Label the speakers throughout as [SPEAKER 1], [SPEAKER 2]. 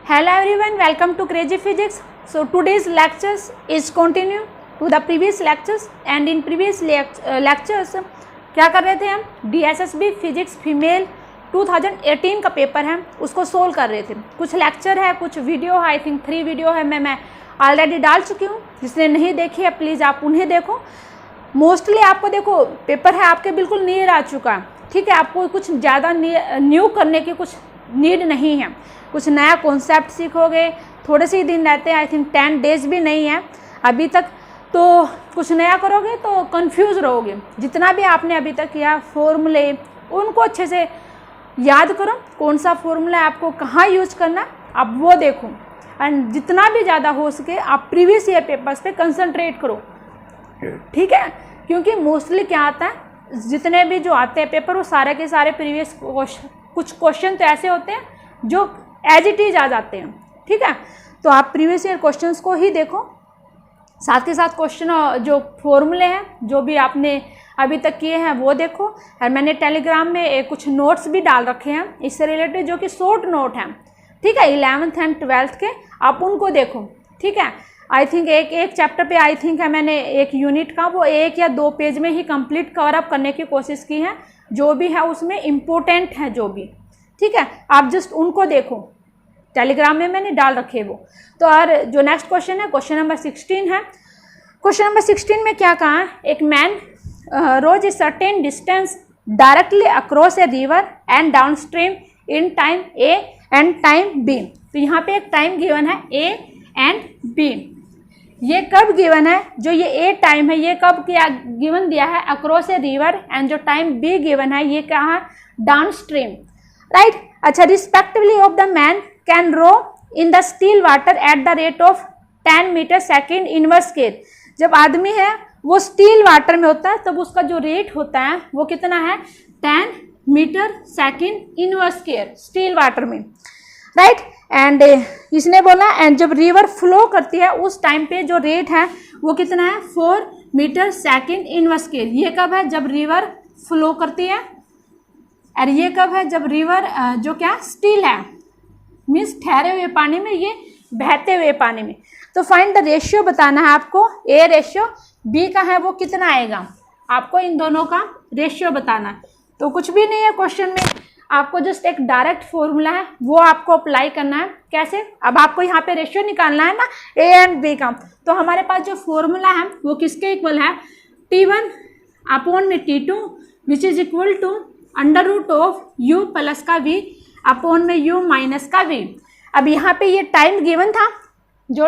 [SPEAKER 1] Hello everyone, welcome to Crazy Physics. So today's lectures is continue to the previous lectures and in previous lectures क्या कर रहे थे हम DSSB physics female 2018 का paper है उसको सोल्व कर रहे थे। कुछ लेक्चर है, कुछ वीडियो है, आई थिंक 3 वीडियो है मैं ऑलरेडी डाल चुकी हूँ। जिसने नहीं देखी है प्लीज़ आप उन्हें देखो। मोस्टली आपको देखो पेपर है आपके बिल्कुल नियर आ चुका है, ठीक है। आपको कुछ ज़्यादा न्यू करने की कुछ नीड नहीं है। कुछ नया कॉन्सेप्ट सीखोगे, थोड़े से ही दिन रहते हैं, आई थिंक 10 डेज भी नहीं है अभी तक, तो कुछ नया करोगे तो कंफ्यूज रहोगे। जितना भी आपने अभी तक किया फॉर्मूले उनको अच्छे से याद करो, कौन सा फॉर्मूला आपको कहाँ यूज करना आप वो देखो। एंड जितना भी ज़्यादा हो सके आप प्रीवियस ईयर पेपर्स पे कंसंट्रेट करो, ठीक है। क्योंकि मोस्टली क्या आता है, जितने भी जो आते हैं पेपर वो सारे के सारे प्रीवियस कुछ क्वेश्चन तो ऐसे होते हैं जो एज इट इज आ जाते हैं, ठीक है। तो आप प्रीवियस ईयर क्वेश्चंस को ही देखो, साथ के साथ क्वेश्चन जो फॉर्मूले हैं जो भी आपने अभी तक किए हैं वो देखो। और मैंने टेलीग्राम में कुछ नोट्स भी डाल रखे हैं इससे रिलेटेड, जो कि शॉर्ट नोट हैं, ठीक है। 11th एंड 12th के आप उनको देखो, ठीक है। आई थिंक एक चैप्टर पे आई थिंक है मैंने एक यूनिट का वो 1 या 2 पेज में ही कंप्लीट कवर अप करने की कोशिश की है। जो भी है उसमें इम्पोर्टेंट है जो भी, ठीक है। आप जस्ट उनको देखो, टेलीग्राम में मैंने डाल रखे वो। तो और जो नेक्स्ट क्वेश्चन है क्वेश्चन नंबर 16 है। क्वेश्चन नंबर 16 में क्या कहा है, एक man rows a certain distance directly across a river and downstream in time A and time B. तो यहाँ पे एक टाइम गिवन है ए एंड बी। ये कब गिवन है, जो ये ए टाइम है ये कब क्या गिवन दिया है, अक्रॉस ए रिवर, एंड जो टाइम बी गिवन है ये कहाँ है, डाउन स्ट्रीम, राइट। अच्छा, respectively of the man can row in the still water at the rate of 10 metre second inverse scale. जब आदमी है वो स्टील वाटर में होता है तब उसका जो रेट होता है वो कितना है, 10 metre second inverse scale still water में, राइट। एंड इसने बोला एंड जब रिवर फ्लो करती है उस टाइम पे जो रेट है वो कितना है, 4 मीटर सेकेंड इनवर्स स्केल। ये कब है, जब रिवर फ्लो करती है। और ये कब है, जब रिवर जो क्या स्टील है, मीन्स ठहरे हुए पानी में, ये बहते हुए पानी में। तो फाइंड द रेशियो बताना है आपको, ए रेशियो बी का है वो कितना आएगा, आपको इन दोनों का रेशियो बताना है। तो कुछ भी नहीं है क्वेश्चन में, आपको जस्ट एक डायरेक्ट फॉर्मूला है वो आपको अप्लाई करना है। कैसे, अब आपको यहाँ पे रेशियो निकालना है ना ए एंड बी का। तो हमारे पास जो फॉर्मूला है वो किसके इक्वल है, T1 अपॉन में T2 which is equal to under root of U plus का V अपॉन में U माइनस का V। अब यहाँ पे ये टाइम गिवन था, जो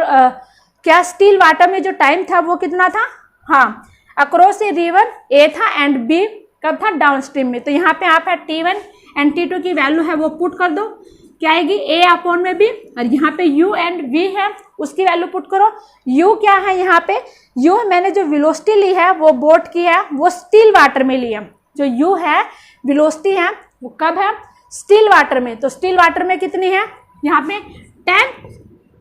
[SPEAKER 1] क्या स्टील वाटर में जो टाइम था वो कितना था, हाँ, अक्रॉस ए रिवर ए था एंड बी कब था, डाउन स्ट्रीम में। तो यहाँ पे आप है T1 एंड T2 की वैल्यू है वो पुट कर दो, क्या आएगी, ए अपॉन में बी। और यहाँ पे U एंड V है उसकी वैल्यू पुट करो। U क्या है, यहाँ पे U मैंने जो वेलोसिटी ली है वो बोट की है, वो स्टील वाटर में ली है। जो U है वेलोसिटी है वो कब है, स्टील वाटर में। तो स्टील वाटर में कितनी है, यहाँ पे 10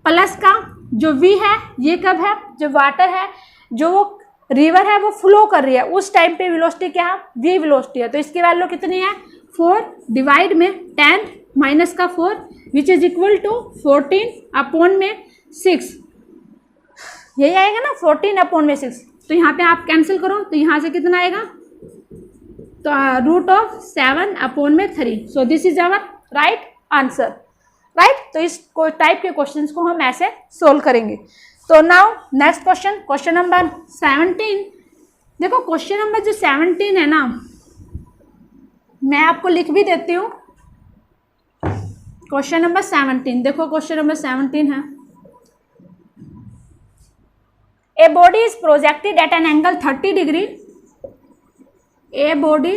[SPEAKER 1] प्लस का जो V है ये कब है, जो वाटर है, जो वो रिवर है वो फ्लो कर रही है उस टाइम पे वेलोसिटी क्या है, V वेलोसिटी है। तो इसकी वैल्यू कितनी है, 4 डिवाइड में 10 माइनस का 4 which is equal to 14 upon में 6, यही आएगा ना, 14 अपॉन में 6। तो यहाँ पे आप कैंसिल करो तो यहाँ से कितना आएगा, तो रूट ऑफ 7 अपॉन में 3। So this is our right answer, right. तो इस टाइप के क्वेश्चंस को हम ऐसे सोल्व करेंगे। तो now next question, question number 17। देखो क्वेश्चन नंबर जो 17 है ना, मैं आपको लिख भी देती हूँ। क्वेश्चन नंबर 17 देखो, क्वेश्चन नंबर 17 है, a body is projected at an angle 30 degree. A body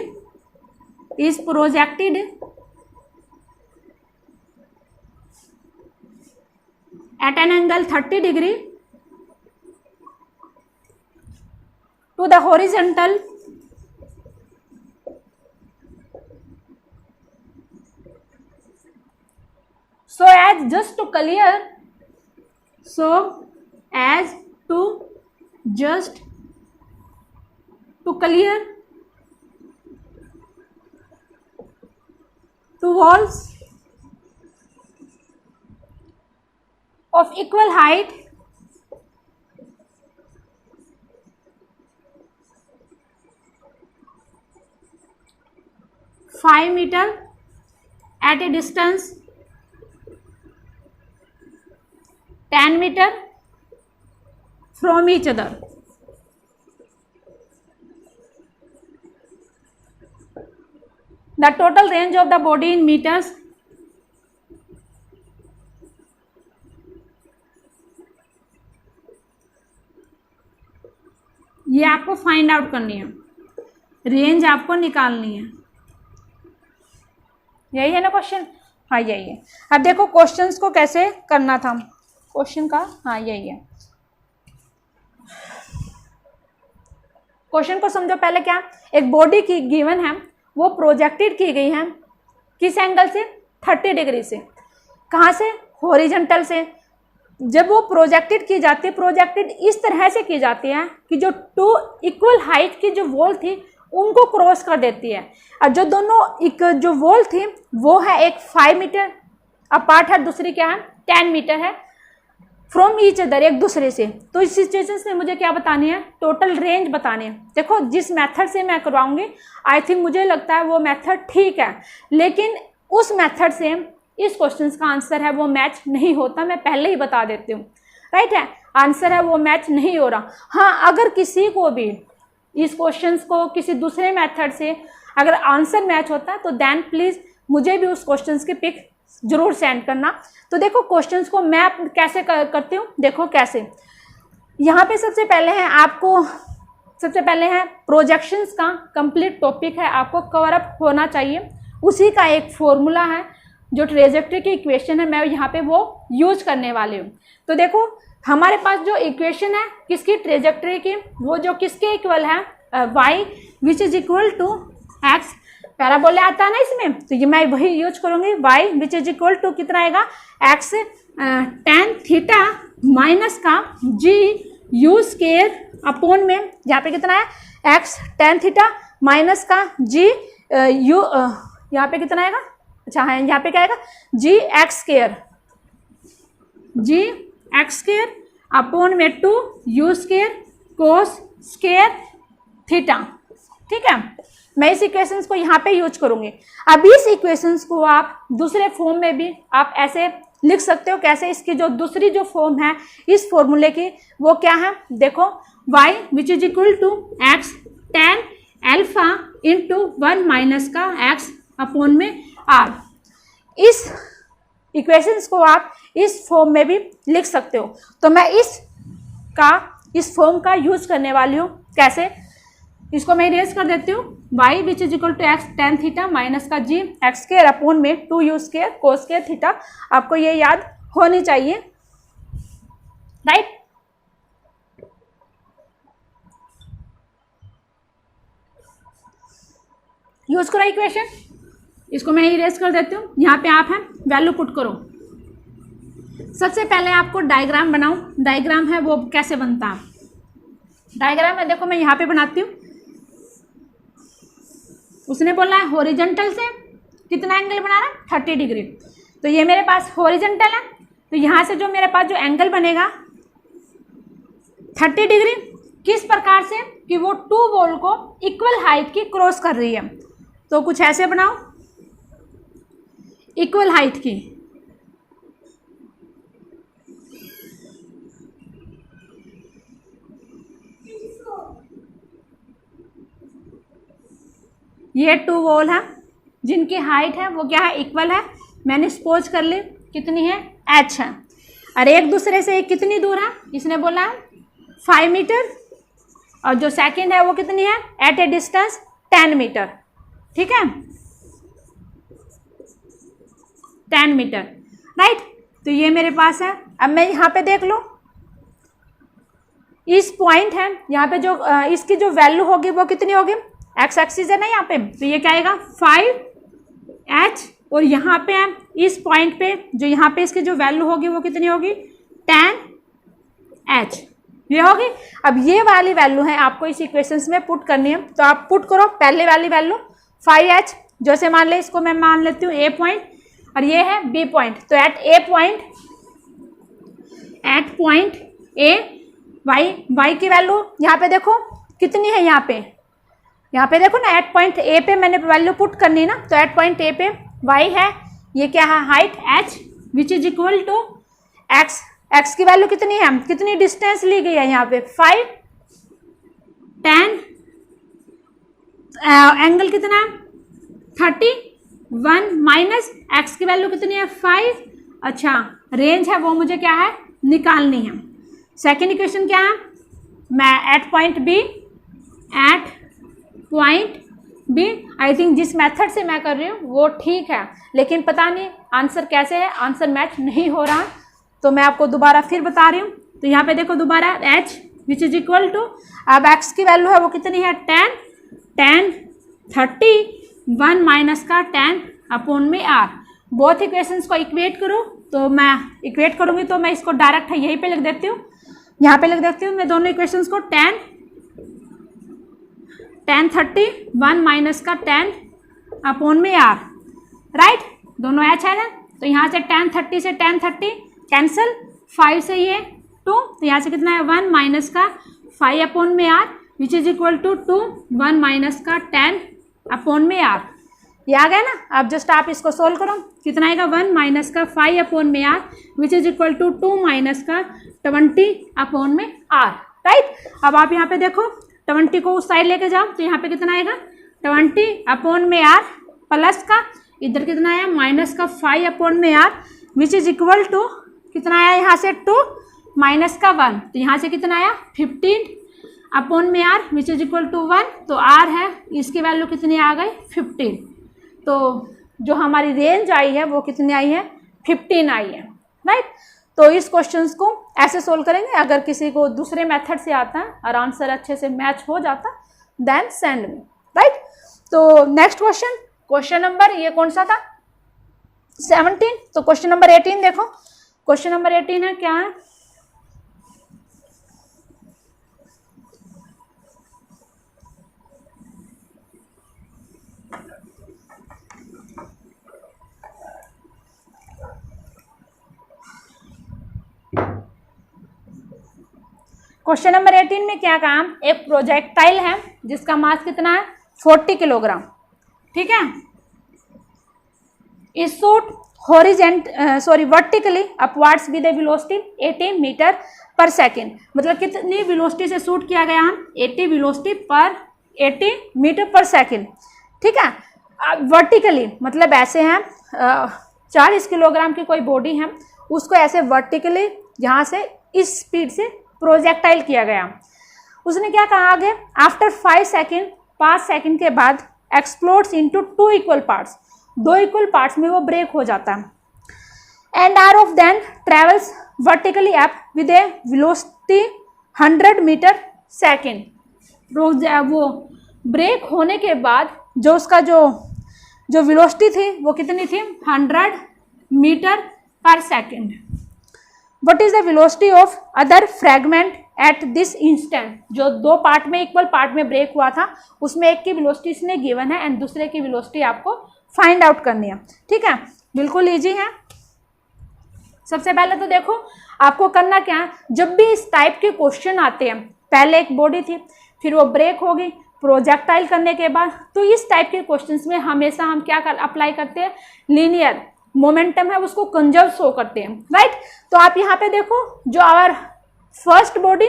[SPEAKER 1] is projected at an angle 30 degree to the horizontal so as just to clear two walls of equal height (5 meter) at a distance 10 meter from each other. The total range of the body in meters ये आपको find out करनी है, range आपको निकालनी है। यही है ना क्वेश्चन? हाँ यही है। अब देखो क्वेश्चंस को कैसे करना था क्वेश्चन का। हाँ यही है क्वेश्चन को समझो। पहले क्या, एक बॉडी की गिवन है, वो प्रोजेक्टेड की गई है किस एंगल से? 30 डिग्री से। कहाँ से? हॉरिजॉन्टल से। जब वो प्रोजेक्टेड की जाती है, प्रोजेक्टेड इस तरह से की जाती है कि जो टू इक्वल हाइट की जो वॉल थी उनको क्रॉस कर देती है। और जो दोनों जो वॉल थी वो है एक 5 मीटर अपार्ट है, दूसरी क्या है 10 मीटर है फ्रॉम ईच अदर, एक दूसरे से। तो इस सिचुएशन में मुझे क्या बतानी है? टोटल रेंज बतानी है। देखो जिस मेथड से मैं करवाऊंगी आई थिंक मुझे लगता है वो मेथड ठीक है, लेकिन उस मेथड से इस क्वेश्चन का आंसर है वो मैच नहीं होता। मैं पहले ही बता देती हूँ, राइट है, आंसर है वो मैच नहीं हो रहा। हाँ अगर किसी को भी इस क्वेश्चन को किसी दूसरे मेथड से अगर आंसर मैच होता है तो देन प्लीज़ मुझे भी उस क्वेश्चन की पिक जरूर सेंड करना। तो देखो क्वेश्चंस को मैं कैसे करती हूँ, देखो कैसे। यहाँ पे सबसे पहले है प्रोजेक्शंस का कंप्लीट टॉपिक है, आपको कवर अप होना चाहिए। उसी का एक फॉर्मूला है जो ट्रेजेक्ट्री की इक्वेशन है, मैं यहाँ पे वो यूज करने वाली हूँ। तो देखो हमारे पास जो इक्वेशन है किसकी? ट्रेजेक्ट्री की, वो जो किसके इक्वल है? y which is equal to x। Parabola आता है ना इसमें, तो ये मैं वही यूज करूंगी। y which is equal to कितना आएगा? x tan थीटा माइनस का g u स्केयर अपॉन में, यहाँ पे कितना है x tan थीटा माइनस का g u, यहाँ पे कितना आएगा? अच्छा है, यहाँ पे क्या आएगा? g x स्केयर अपॉन में 2 u square cos square theta. ठीक है, मैं इस इक्वेशंस को यहाँ पे यूज करूंगी। अब इस इक्वेशंस को आप दूसरे फॉर्म में भी आप ऐसे लिख सकते हो। कैसे? इसकी जो दूसरी जो फॉर्म है इस फॉर्मूले की वो क्या है? देखो y which is equal to x tan alpha into 1 minus का x अपॉन में r। इस इक्वेशंस को आप इस फॉर्म में भी लिख सकते हो। तो मैं इस फॉर्म का यूज करने वाली हूँ। कैसे? इसको मैं इरेज कर देती हूँ। y which is equal to x tan theta minus का g x स्केयर अपॉन में 2 u square cos square theta. आपको ये याद होनी चाहिए, राइट? यूज करो इक्वेशन, इसको मैं इरेज कर देती हूँ। यहाँ पे आप हैं वैल्यू पुट करो। सबसे पहले आपको डायग्राम बनाओ। डायग्राम है वो कैसे बनता है? डायग्राम है देखो मैं यहाँ पे बनाती हूँ। उसने बोला है हॉरिजॉन्टल से कितना एंगल बना रहा है? 30 डिग्री। तो ये मेरे पास हॉरिजॉन्टल है, तो यहाँ से जो मेरे पास जो एंगल बनेगा 30 डिग्री, किस प्रकार से कि वो 2 वॉल को इक्वल हाइट की क्रॉस कर रही है। तो कुछ ऐसे बनाओ, इक्वल हाइट की। ये 2 वॉल है जिनकी हाइट है वो क्या है? इक्वल है। मैंने सपोज कर ली कितनी है? h है। और एक दूसरे से कितनी दूर है? इसने बोला है 5 मीटर, और जो सेकंड है वो कितनी है? At a distance 10 metre. ठीक है, 10 मीटर, राइट? तो ये मेरे पास है। अब मैं यहाँ पे देख लो, इस पॉइंट है यहाँ पे जो इसकी जो वैल्यू होगी वो कितनी होगी? एक्स एक्सिस है ना यहाँ पे, तो ये क्या आएगा? 5h। और यहाँ पे है इस पॉइंट पे जो यहाँ पे इसकी जो वैल्यू होगी वो कितनी होगी? 10h ये होगी। अब ये वाली वैल्यू है आपको इस इक्वेशंस में पुट करनी है, तो आप पुट करो पहले वाली वैल्यू 5h। जैसे मान ले, इसको मैं मान लेती हूँ A पॉइंट और ये है B पॉइंट। तो at A point at point A, Y की वैल्यू यहाँ पे देखो कितनी है, यहाँ पे देखो ना एट पॉइंट ए पे मैंने वैल्यू पुट करनी है ना, तो एट पॉइंट ए पे वाई है, ये क्या है height H, which is equal to X. X की वैल्यू कितनी है, कितनी डिस्टेंस ली गई है यहाँ पे 5, 10, एंगल कितना है 31 माइनस एक्स की वैल्यू कितनी है 5। अच्छा, रेंज है वो मुझे क्या है निकालनी है। सेकेंड इक्वेशन क्या है, मैं at point B, I think जिस मेथड से मैं कर रही हूँ वो ठीक है, लेकिन पता नहीं आंसर कैसे है, आंसर मैच नहीं हो रहा, तो मैं आपको दोबारा फिर बता रही हूँ। तो यहाँ पे देखो दोबारा h which is equal to, अब x की वैल्यू है वो कितनी है 10, 31 माइनस का 10 अपॉन में r। बोथ इक्वेशंस को इक्वेट करूँ, तो मैं इक्वेट करूँगी तो मैं इसको डायरेक्ट है यहीं पे लिख देती हूँ, यहाँ पे लिख देती हूँ मैं दोनों इक्वेशंस को 10 31 माइनस का 10 अपॉन में r, राइट, दोनों h है ना, तो यहाँ से 10 से 10 कैंसिल, 5 से ये 2, तो यहाँ से कितना है 1 माइनस का 5 अपॉन में r which is equal to 2, 1 minus का 10 अपॉन में r। ये आ गया ना। अब जस्ट आप इसको सोल्व करो, कितना आएगा 1 माइनस का 5 अपॉन में r which is equal to 2 minus का 20 अपॉन में r, राइट। अब आप यहाँ पे देखो 20 को उस साइड लेके जाओ, तो यहाँ पे कितना आएगा 20 अपॉन में r प्लस का इधर कितना आया माइनस का 5 अपॉन में r which is equal to कितना आया यहाँ से 2 माइनस का 1, तो यहाँ से कितना आया 15 अपॉन में r which is equal to 1, तो r है इसकी वैल्यू कितनी आ गई 15। तो जो हमारी रेंज आई है वो कितनी आई है 15 आई है, राइट। तो इस क्वेश्चंस को ऐसे सोल्व करेंगे, अगर किसी को दूसरे मेथड से आता है और आंसर अच्छे से मैच हो जाता देन सेंड मी, राइट। तो नेक्स्ट क्वेश्चन नंबर ये कौन सा था 17, तो क्वेश्चन नंबर 18 देखो, क्वेश्चन नंबर 18 है क्या है, क्वेश्चन नंबर 18 में क्या काम, एक प्रोजेक्टाइल है जिसका मास कितना है 40 किलोग्राम, ठीक है, is shoot vertically upwards with a velocity 80 metre per second. मतलब कितनी वेलोसिटी से शूट किया गया हम 80 मीटर पर सेकेंड, ठीक है। वर्टिकली मतलब ऐसे हैं 40 किलोग्राम की कोई बॉडी है, उसको ऐसे वर्टिकली यहाँ से इस स्पीड से प्रोजेक्टाइल किया गया। उसने क्या कहा आगे, आफ्टर 5 सेकेंड के बाद explodes into 2 equal parts, 2 equal parts में वो ब्रेक हो जाता है, and are of then travels vertically up with a velocity 100 metre second. वो ब्रेक होने के बाद जो उसका जो वेलोसिटी थी वो कितनी थी 100 metre per second. What is the velocity of other fragment at this instant? जो 2 पार्ट में इक्वल पार्ट में ब्रेक हुआ था उसमें एक की वेलोसिटी इसने गिवन है एंड दूसरे की वेलोसिटी आपको फाइंड आउट करनी है, ठीक है, बिल्कुल इजी है। सबसे पहले तो देखो आपको करना क्या है, जब भी इस टाइप के क्वेश्चन आते हैं, पहले एक बॉडी थी फिर वो ब्रेक हो गई प्रोजेक्टाइल करने के बाद, तो इस टाइप के क्वेश्चंस में हमेशा हम क्या अप्लाई करते हैं, लीनियर मोमेंटम है उसको कंजर्व शो करते हैं, राइट। तो आप यहाँ पे देखो जो आवर फर्स्ट बॉडी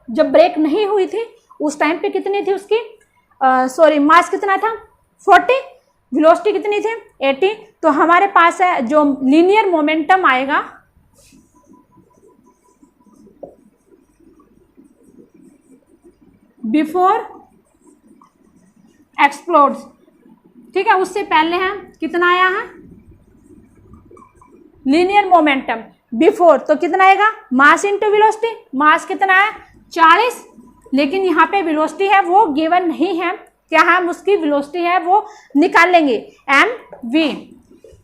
[SPEAKER 1] जब ब्रेक नहीं हुई थी उस टाइम पे कितनी थी उसकी मास कितना था 40, वेलोसिटी कितनी थी 80, तो हमारे पास है जो लीनियर मोमेंटम आएगा बिफोर एक्सप्लोड्स, ठीक है, उससे पहले है कितना आया है लीनियर मोमेंटम बिफोर, तो कितना आएगा मास इंटू वेलोसिटी, मास कितना है 40, लेकिन यहाँ पे वेलोसिटी है वो गिवन नहीं है, क्या हम उसकी वेलोसिटी है वो निकाल लेंगे mv।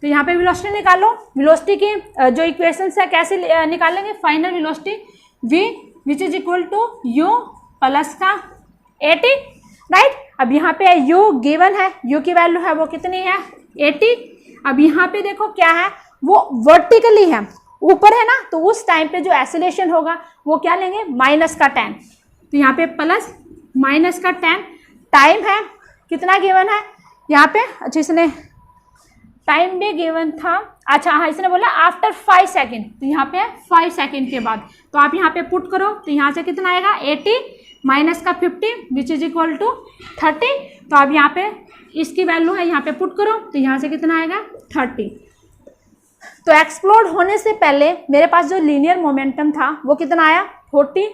[SPEAKER 1] तो यहाँ पे वेलोसिटी निकालो, वेलोसिटी की जो इक्वेशंस है कैसे निकालेंगे, final velocity v which is equal to u plus का 80, राइट। अब यहाँ पे u गिवन है, u की वैल्यू है वो कितनी है 80। अब यहाँ पे देखो क्या है वो वर्टिकली है, ऊपर है ना, तो उस टाइम पे जो एक्सेलरेशन होगा वो क्या लेंगे, माइनस का 10। तो यहाँ पे प्लस माइनस का 10, टाइम है कितना गिवन है यहाँ पे, अच्छा इसने टाइम भी गिवन था, अच्छा हाँ इसने बोला आफ्टर 5 सेकेंड, तो यहाँ पे 5 सेकेंड के बाद, तो आप यहाँ पे पुट करो, तो यहाँ से कितना आएगा 80 माइनस का 50 विच इज इक्वल टू 30। तो आप यहाँ पे इसकी वैल्यू है यहाँ पे पुट करो, तो यहाँ से कितना आएगा 30। तो एक्सप्लोड होने से पहले मेरे पास जो लीनियर मोमेंटम था वो कितना आया 40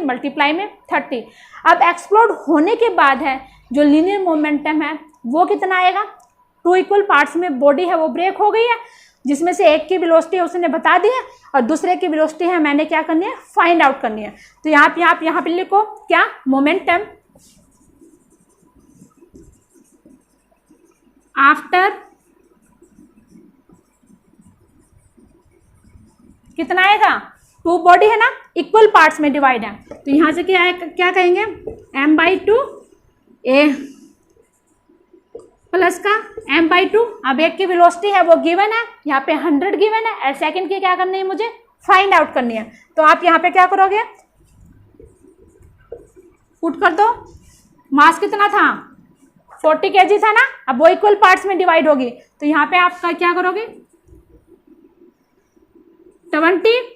[SPEAKER 1] मल्टीप्लाई में 30। अब एक्सप्लोड होने के बाद है जो लीनियर मोमेंटम है वो कितना आएगा, 2 इक्वल पार्ट्स में बॉडी है वो ब्रेक हो गई है, जिसमें से एक की वेलोसिटी उसने बता दी है और दूसरे की वेलोसिटी है मैंने क्या करनी है, फाइंड आउट करनी है। तो यहाँ पे लिखो क्या, मोमेंटम आफ्टर कितना आएगा, 2 बॉडी है ना, इक्वल पार्ट्स में डिवाइड है, तो यहाँ से क्या कहेंगे m/2 ए प्लस का m/2। अब एक की वेलोसिटी है वो गिवन है, यहाँ पे 100 गिवन है, और सेकंड की क्या करनी है मुझे, फाइंड आउट करनी है। तो आप यहाँ पे क्या करोगे, पुट कर दो, मास कितना था 40 kg था ना, अब वो इक्वल पार्ट्स में डिवाइड होगी, तो यहाँ पे आप क्या करोगे 20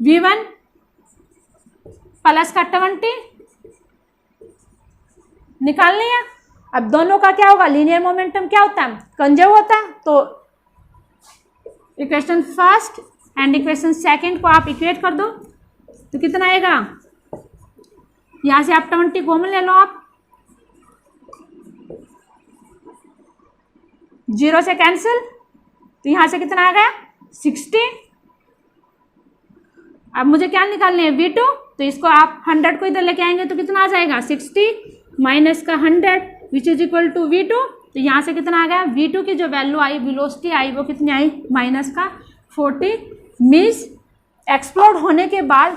[SPEAKER 1] V1 प्लस का 20 निकालनी है। अब दोनों का क्या होगा, लीनियर मोमेंटम क्या होता है, कंजर्व होता है, तो equation first and equation second को आप इक्वेट कर दो, तो कितना आएगा, यहां से आप 20 कॉमन ले लो, आप 0 से कैंसिल, तो यहां से कितना आ गया 60। अब मुझे क्या निकालने हैं V2, तो इसको आप 100 को इधर लेके आएंगे तो कितना आ जाएगा 60 माइनस का 100 विच इज इक्वल टू V2। तो यहाँ से कितना आ गया, V2 की जो वैल्यू आई, वेलोसिटी आई, वो कितनी आई माइनस का 40। मीन्स एक्सप्लोड होने के बाद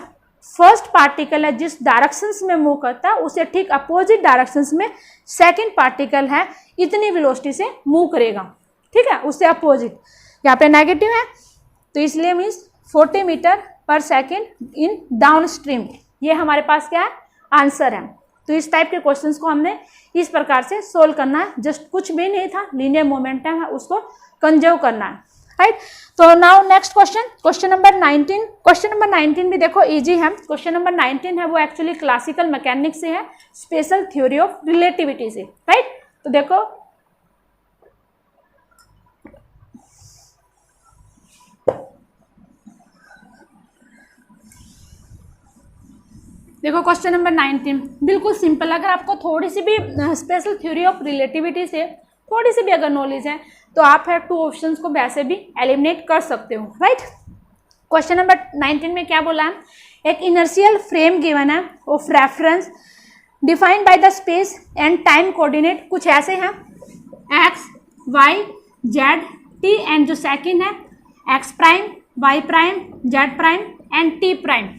[SPEAKER 1] फर्स्ट पार्टिकल है जिस डायरेक्शंस में मूव करता है उसे ठीक अपोजिट डायरेक्शंस में सेकंड पार्टिकल है इतनी वेलोसिटी से मूव करेगा, ठीक है, उससे अपोजिट। यहाँ पे नेगेटिव है तो इसलिए means 40 metre per second in down stream, ये हमारे पास क्या है आंसर है। तो इस टाइप के क्वेश्चंस को हमने इस प्रकार से सोल्व करना है, जस्ट कुछ भी नहीं था, लीनियर मोमेंटम है उसको कंजर्व करना है, राइट। तो now next question number 19। Question number 19 भी देखो इजी है। क्वेश्चन नंबर 19 है वो एक्चुअली क्लासिकल मैकेनिक्स से है, स्पेशल थ्योरी ऑफ रिलेटिविटी से, राइट। तो देखो क्वेश्चन नंबर 19 बिल्कुल सिंपल। अगर आपको थोड़ी सी भी स्पेशल थ्योरी ऑफ रिलेटिविटी से थोड़ी सी भी अगर नॉलेज है तो आप है 2 ऑप्शंस को वैसे भी एलिमिनेट कर सकते हो, राइट। क्वेश्चन नंबर 19 में क्या बोला है, एक इनर्शियल फ्रेम गिवन है of reference defined by the space and time coordinate कुछ ऐसे हैं x, y, z, t and जो सेकंड है x prime, y prime, z prime and t prime,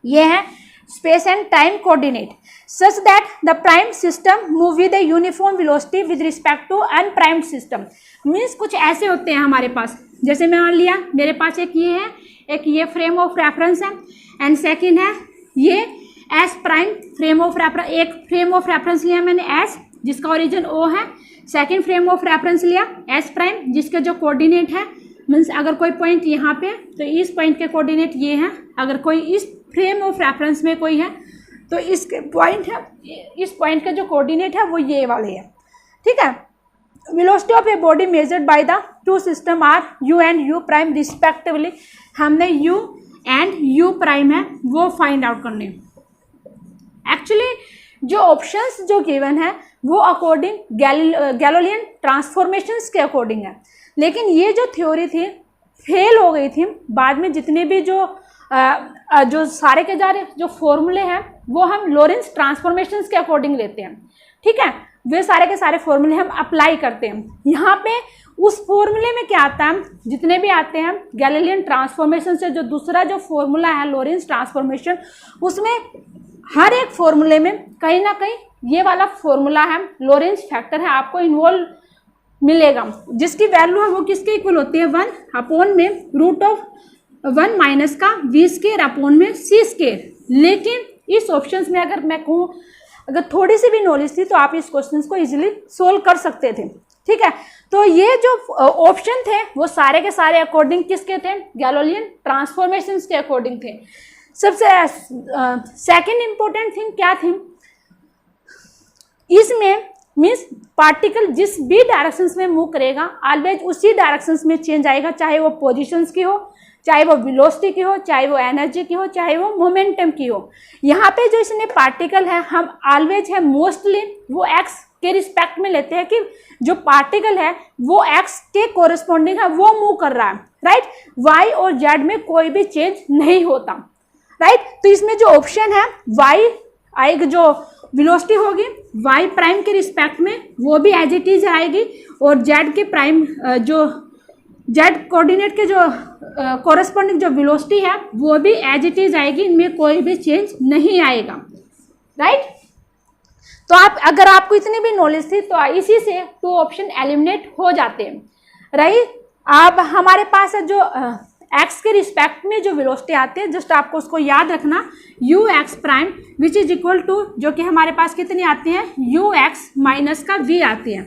[SPEAKER 1] ये है space and time coordinate such that the prime system move with a uniform velocity with respect to unprimed system। Means कुछ ऐसे होते हैं हमारे पास, जैसे मैं मान लिया मेरे पास एक ये है, एक ये फ्रेम ऑफ रेफरेंस है एंड सेकंड है ये S prime frame of reference. एक फ्रेम ऑफ रेफरेंस लिया मैंने एस जिसका ओरिजिन ओ है, सेकंड फ्रेम ऑफ रेफरेंस लिया एस प्राइम जिसके जो कोऑर्डिनेट है, मीन्स अगर कोई पॉइंट यहाँ पे तो इस पॉइंट के कोऑर्डिनेट ये है, अगर कोई इस फ्रेम ऑफ रेफरेंस में कोई है तो इसके पॉइंट है, इस पॉइंट के जो कोऑर्डिनेट है वो ये वाले हैं, ठीक है। Velocity of a body measured by the 2 system are u and u prime respectively. हमने u एंड u प्राइम है वो फाइंड आउट करने। एक्चुअली जो ऑप्शंस जो गिवन है वो अकॉर्डिंग गैलोलियन ट्रांसफॉर्मेशंस के अकॉर्डिंग है, लेकिन ये जो थ्योरी थी फेल हो गई थी। बाद में जितने भी जो सारे के जारे जो फॉर्मूले हैं वो हम लॉरेंस ट्रांसफॉर्मेशंस के अकॉर्डिंग लेते हैं, ठीक है, वे सारे के सारे फॉर्मूले हम अप्लाई करते हैं। यहाँ पे उस फॉर्मूले में क्या आता है, जितने भी आते हैं गैलीलियन ट्रांसफॉर्मेशन से जो दूसरा जो फॉर्मूला है लॉरेंस ट्रांसफॉर्मेशन, उसमें हर एक फॉर्मूले में कहीं ना कहीं ये वाला फॉर्मूला है, लॉरेंस फैक्टर है, आपको इन्वॉल्व मिलेगा, जिसकी वैल्यू है वो किसके इक्वल होती है, 1 अपॉन में रूट ऑफ 1 माइनस का v स्केयर अपॉन में c स्केयर। लेकिन इस ऑप्शंस में अगर मैं कहूँ, अगर थोड़ी सी भी नॉलेज थी तो आप इस क्वेश्चन को इजीली सोल्व कर सकते थे। ठीक है, तो ये जो ऑप्शन थे वो सारे के सारे अकॉर्डिंग किसके थे, गैलोलियन ट्रांसफॉर्मेशन के अकॉर्डिंग थे। सबसे सेकंड इंपॉर्टेंट थिंग क्या थी, इसमें मीन्स पार्टिकल जिस भी डायरेक्शंस में मूव करेगा ऑलवेज उसी डायरेक्शंस में चेंज आएगा, चाहे वो पोजीशंस की हो, चाहे वो वेलोसिटी की हो, चाहे वो एनर्जी की हो, चाहे वो मोमेंटम की हो। यहाँ पे जो इसने पार्टिकल है हम ऑलवेज है मोस्टली वो एक्स के रिस्पेक्ट में लेते हैं कि जो पार्टिकल है वो एक्स के कोरिस्पॉन्डिंग है, वो मूव कर रहा है, राइट। वाई और जेड में कोई भी चेंज नहीं होता, राइट। तो इसमें जो ऑप्शन है वाई आएगी, जो वेलोसिटी होगी वाई प्राइम के रिस्पेक्ट में वो भी एज इट इज आएगी, और जेड के प्राइम जो जेड कोऑर्डिनेट के जो कोरस्पॉन्डिंग जो वेलोसिटी है वो भी एज इट इज आएगी, इनमें कोई भी चेंज नहीं आएगा, राइट। तो आप अगर आपको इतनी भी नॉलेज थी तो इसी से 2 ऑप्शन एलिमिनेट हो जाते हैं, राइट। अब हमारे पास है जो एक्स के रिस्पेक्ट में जो वेलोसिटी आती है, जस्ट आपको उसको याद रखना, U X prime which is equal to, जो कि हमारे पास कितनी आती है, यू एक्स माइनस का वी आती है।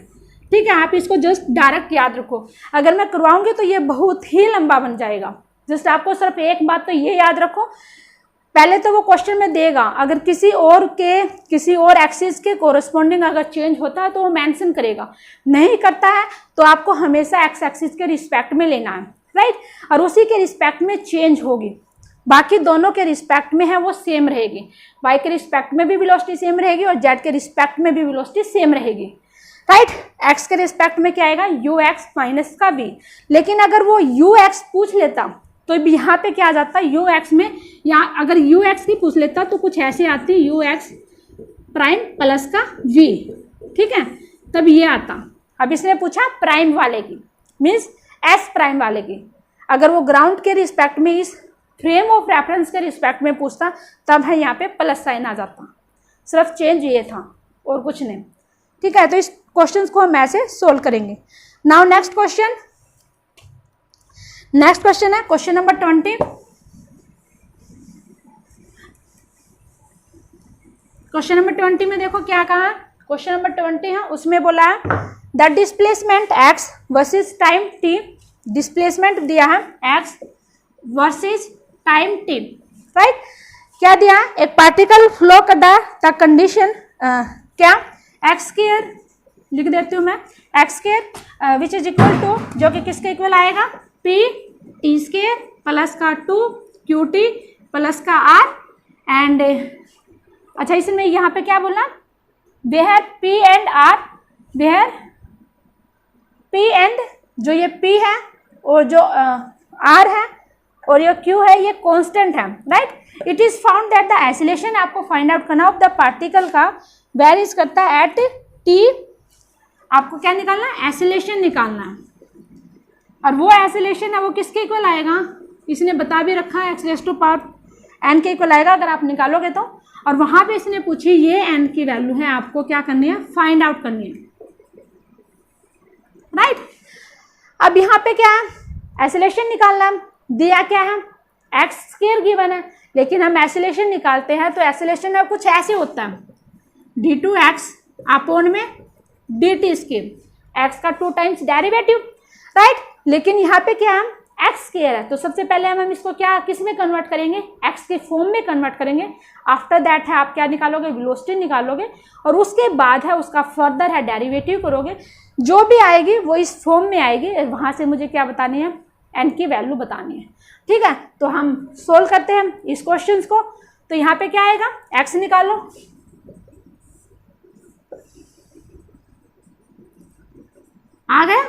[SPEAKER 1] ठीक है, आप इसको जस्ट डायरेक्ट याद रखो, अगर मैं करवाऊंगी तो ये बहुत ही लंबा बन जाएगा। जस्ट आपको सिर्फ एक बात तो ये याद रखो, पहले तो वो क्वेश्चन में देगा अगर किसी और एक्सिस के कोरस्पॉन्डिंग अगर चेंज होता है तो वो मेंशन करेगा, नहीं करता है तो आपको हमेशा एक्स एक्सिस के रिस्पेक्ट में लेना है, राइट। और उसी के रिस्पेक्ट में चेंज होगी, बाकी दोनों के रिस्पेक्ट में है वो सेम रहेगी, वाई के रिस्पेक्ट में भी वेलोसिटी सेम रहेगी और जेड के रिस्पेक्ट में भी वेलोसिटी सेम रहेगी, राइट। एक्स के रिस्पेक्ट में क्या आएगा, यू एक्स माइनस का वी। लेकिन अगर वो यू एक्स पूछ लेता तो यहाँ पे क्या आ जाता, यू एक्स में, यहाँ अगर यू एक्स नहीं पूछ लेता तो कुछ ऐसे आती यू एक्स प्राइम प्लस का वी, ठीक है, तब ये आता। अब इसने पूछा प्राइम वाले की, मीन्स एस प्राइम वाले की, अगर वो ग्राउंड के रिस्पेक्ट में इस फ्रेम ऑफ रेफरेंस के रिस्पेक्ट में पूछता तब है यहाँ पे प्लस साइन आ जाता, सिर्फ चेंज ये था और कुछ नहीं। ठीक है, तो इस क्वेश्चन को हम ऐसे सोल्व करेंगे। नाउ नेक्स्ट क्वेश्चन है क्वेश्चन नंबर 20। क्वेश्चन नंबर 20 में देखो क्या कहा, क्वेश्चन नंबर 20 है, उसमें बोला है the displacement X versus time T, displacement दिया है X versus time T, right. क्या दिया है, एक पार्टिकल फ्लो कर रहा है, द कंडीशन क्या, एक्स स्क्वायर लिख देती हूँ मैं, X square which is equal to, जो कि किसके इक्वल आएगा, पी टी स्क्वायर प्लस का 2 क्यू टी प्लस का आर एंड, अच्छा इसमें यहाँ पे क्या बोला, where P and R, where P and जो ये पी है और जो आर है और ये क्यू है ये कांस्टेंट है, right. It is found that the acceleration, आपको फाइंड आउट करना ऑफ द पार्टिकल का वेरीज करता है एट टी, आपको क्या निकालना है, एसिलेशन निकालना है, और वो एसिलेशन है वो किसके इक्वल आएगा, इसने बता भी रखा है X raise to power N के इक्वल आएगा अगर आप निकालोगे तो, और वहां पे इसने पूछी ये एन की वैल्यू है, आपको क्या करनी है, फाइंड आउट करनी है, राइट। अब यहाँ पे क्या है, एसिलेशन निकालना है, दिया क्या है, एक्स स्क्वायर गिवन है, लेकिन हम एसिलेशन निकालते हैं तो एसिलेशन में कुछ ऐसे होता है, d2x अपॉन में dt स्क्वायर, x का 2 टाइम्स डेरिवेटिव, राइट। लेकिन यहाँ पे क्या है, एक्स स्क्वायर है, तो सबसे पहले हम इसको क्या किस में कन्वर्ट करेंगे, एक्स के फॉर्म में कन्वर्ट करेंगे। आफ्टर दैट है आप क्या निकालोगे, वेलोसिटी निकालोगे, और उसके बाद है उसका फर्दर है डेरिवेटिव करोगे, जो भी आएगी वो इस फॉर्म में आएगी, वहाँ से मुझे क्या बतानी है, एन की वैल्यू बतानी है, ठीक है। तो हम सोल्व करते हैं इस क्वेश्चन को, तो यहाँ पे क्या आएगा, एक्स निकालो, आ गया,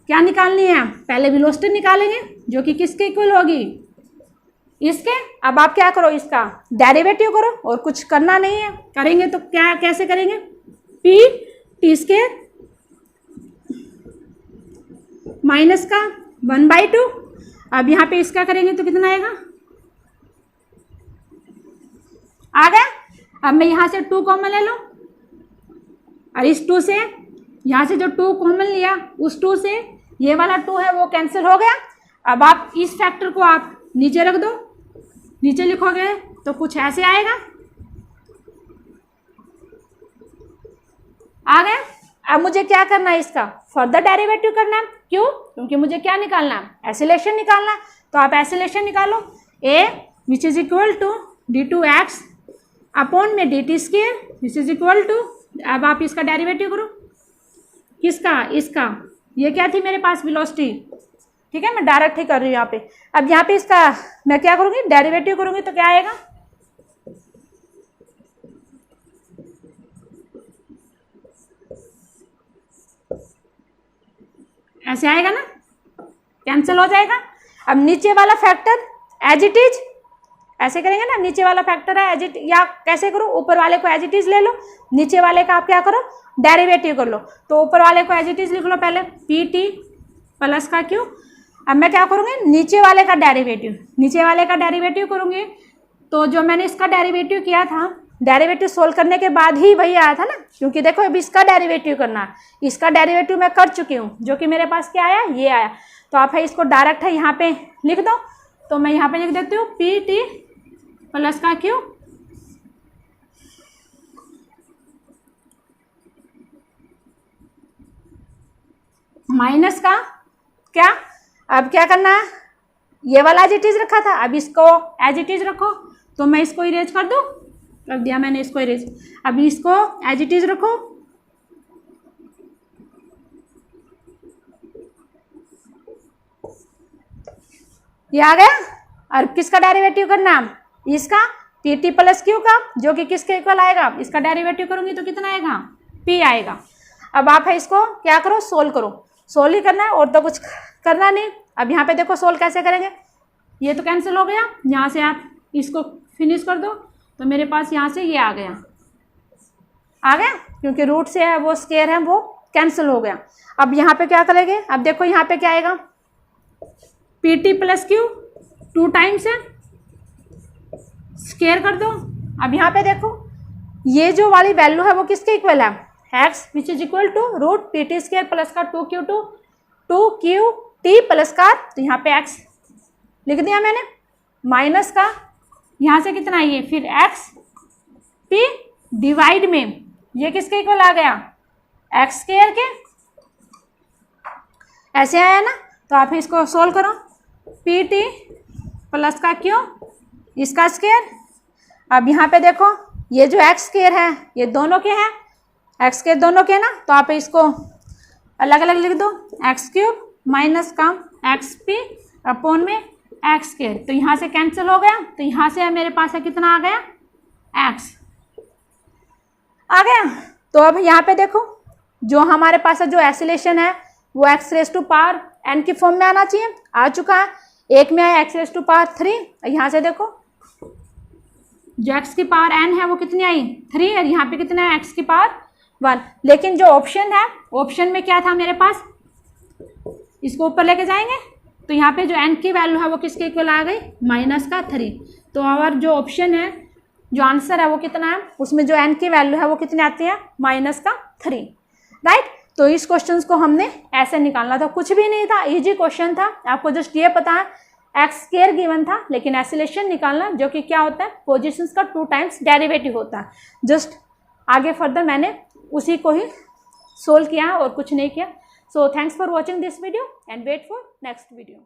[SPEAKER 1] क्या निकालनी है, पहले वेलोसिटी निकालेंगे जो कि किसके इक्वल होगी, इसके। अब आप क्या करो, इसका डेरिवेटिव करो, और कुछ करना नहीं है, करेंगे तो क्या कैसे करेंगे, पी टी स्क्वायर माइनस का 1/2, अब यहाँ पे इसका करेंगे तो कितना आएगा, आ गया। अब मैं यहाँ से 2 कॉमन ले लो और इस 2 से यहाँ से जो 2 कॉमन लिया उस 2 से ये वाला 2 है वो कैंसिल हो गया। अब आप इस फैक्टर को आप नीचे रख दो, नीचे लिखोगे तो कुछ ऐसे आएगा, आ गया। अब मुझे क्या करना है, इसका फर्दर डेरिवेटिव करना है। क्यों? क्योंकि मुझे क्या निकालना है, एसिलेशन निकालना है। तो आप एसिलेशन निकालो, a which is equal to d2x upon में dt square which is equal to, अब आप इसका डेरिवेटिव करो, किसका, इसका, ये क्या थी मेरे पास वेलोसिटी, ठीक है, मैं डायरेक्ट ही कर रही हूँ यहाँ पे। अब यहाँ पे इसका मैं क्या करूँगी, डेरिवेटिव करूँगी तो क्या आएगा, ऐसे आएगा ना, कैंसिल हो जाएगा। अब नीचे वाला फैक्टर एज इट इज, ऐसे करेंगे ना, नीचे वाला फैक्टर है एज इट, या कैसे करो, ऊपर वाले को एज इट इज ले लो, नीचे वाले का आप क्या करो, डेरिवेटिव कर लो। तो ऊपर वाले को एज इट इज लिख लो पहले, पी टी प्लस का क्यू। अब मैं क्या करूँगी, नीचे वाले का डेरिवेटिव, नीचे वाले का डेरिवेटिव करूँगी। तो जो मैंने इसका डेरिवेटिव किया था, डेरिवेटिव सोल्व करने के बाद ही वही आया था ना, क्योंकि देखो अभी इसका डेरिवेटिव करना है, इसका डेरिवेटिव मैं कर चुकी हूँ, जो कि मेरे पास क्या आया, ये आया। तो आप है इसको डायरेक्ट है यहाँ पे लिख दो। तो मैं यहाँ पे लिख देती हूँ पी टी प्लस का क्यू माइनस का क्या, अब क्या करना है, ये वाला एज इट इज रखा था, अब इसको एज इट इज रखो। तो मैं इसको इरेज कर दूँ, कर दिया मैंने इसको इरेज। अब इसको एज इट इज रखो, ये आ गया। और किसका डेरिवेटिव करना, इसका टी टी प्लस क्यू का, जो कि किसके इक्वल आएगा, इसका डेरिवेटिव करूंगी तो कितना आएगा, पी आएगा। अब आप है इसको क्या करो, सोल्व करो, सोल्व ही करना है और तो कुछ करना नहीं। अब यहाँ पे देखो सोल्व कैसे करेंगे, ये तो कैंसिल हो गया, यहाँ से आप इसको फिनिश कर दो तो मेरे पास यहाँ से ये आ गया, आ गया, क्योंकि रूट से है वो स्क्वायर है वो कैंसिल हो गया। अब यहाँ पे क्या करेंगे, अब देखो यहाँ पे क्या आएगा, P T plus Q 2 times है, स्क्वायर कर दो। अब यहाँ पे देखो ये जो वाली वैल्यू है वो किसके इक्वल है, X which is equal to root P T square plus का 2q प्लस का, तो यहाँ पे एक्स लिख दिया मैंने, माइनस का यहाँ से कितना ये, फिर एक्स पी डिवाइड में ये किसके इक्वल आ गया, एक्स स्क्वायर के, ऐसे आया ना। तो आप इसको सोल्व करो, पी टी प्लस का क्यू इसका स्क्वायर। अब यहाँ पे देखो ये जो एक्स स्क्वायर है ये दोनों के हैं, एक्स स्क्वायर दोनों के ना, तो आप इसको अलग अलग लिख दो, एक्स क्यूब माइनस का एक्स पी अपॉन में एक्स स्क्वायर। तो यहाँ से कैंसिल हो गया, तो यहाँ से मेरे पास है कितना आ गया, एक्स आ गया। तो अब यहाँ पे देखो जो हमारे पास है जो एसिलेशन है वो X raise to power N की फॉर्म में आना चाहिए, आ चुका है, एक में आया एक्स रेस टू पावर 3। यहाँ से देखो जो एक्स की पावर एन है वो कितनी आई, 3, और यहाँ पे कितना है एक्स की पावर 1। लेकिन जो ऑप्शन है, ऑप्शन में क्या था मेरे पास, इसको ऊपर लेके जाएंगे तो यहाँ पे जो एन की वैल्यू है वो किसके इक्वल आ गई, माइनस का 3। तो और जो ऑप्शन है, जो आंसर है वो कितना है, उसमें जो एन की वैल्यू है वो कितनी आती है, माइनस का 3, राइट। तो इस क्वेश्चन को हमने ऐसे निकालना था, कुछ भी नहीं था, इजी क्वेश्चन था, आपको जस्ट ये पता है एक्स स्क्वायर गिवन था, लेकिन एसिलेशन निकालना जो कि क्या होता है, पोजीशंस का 2 टाइम्स डेरिवेटिव होता है। जस्ट आगे फर्दर मैंने उसी को ही सोल्व किया है और कुछ नहीं किया। So thanks for watching this video and wait for next video.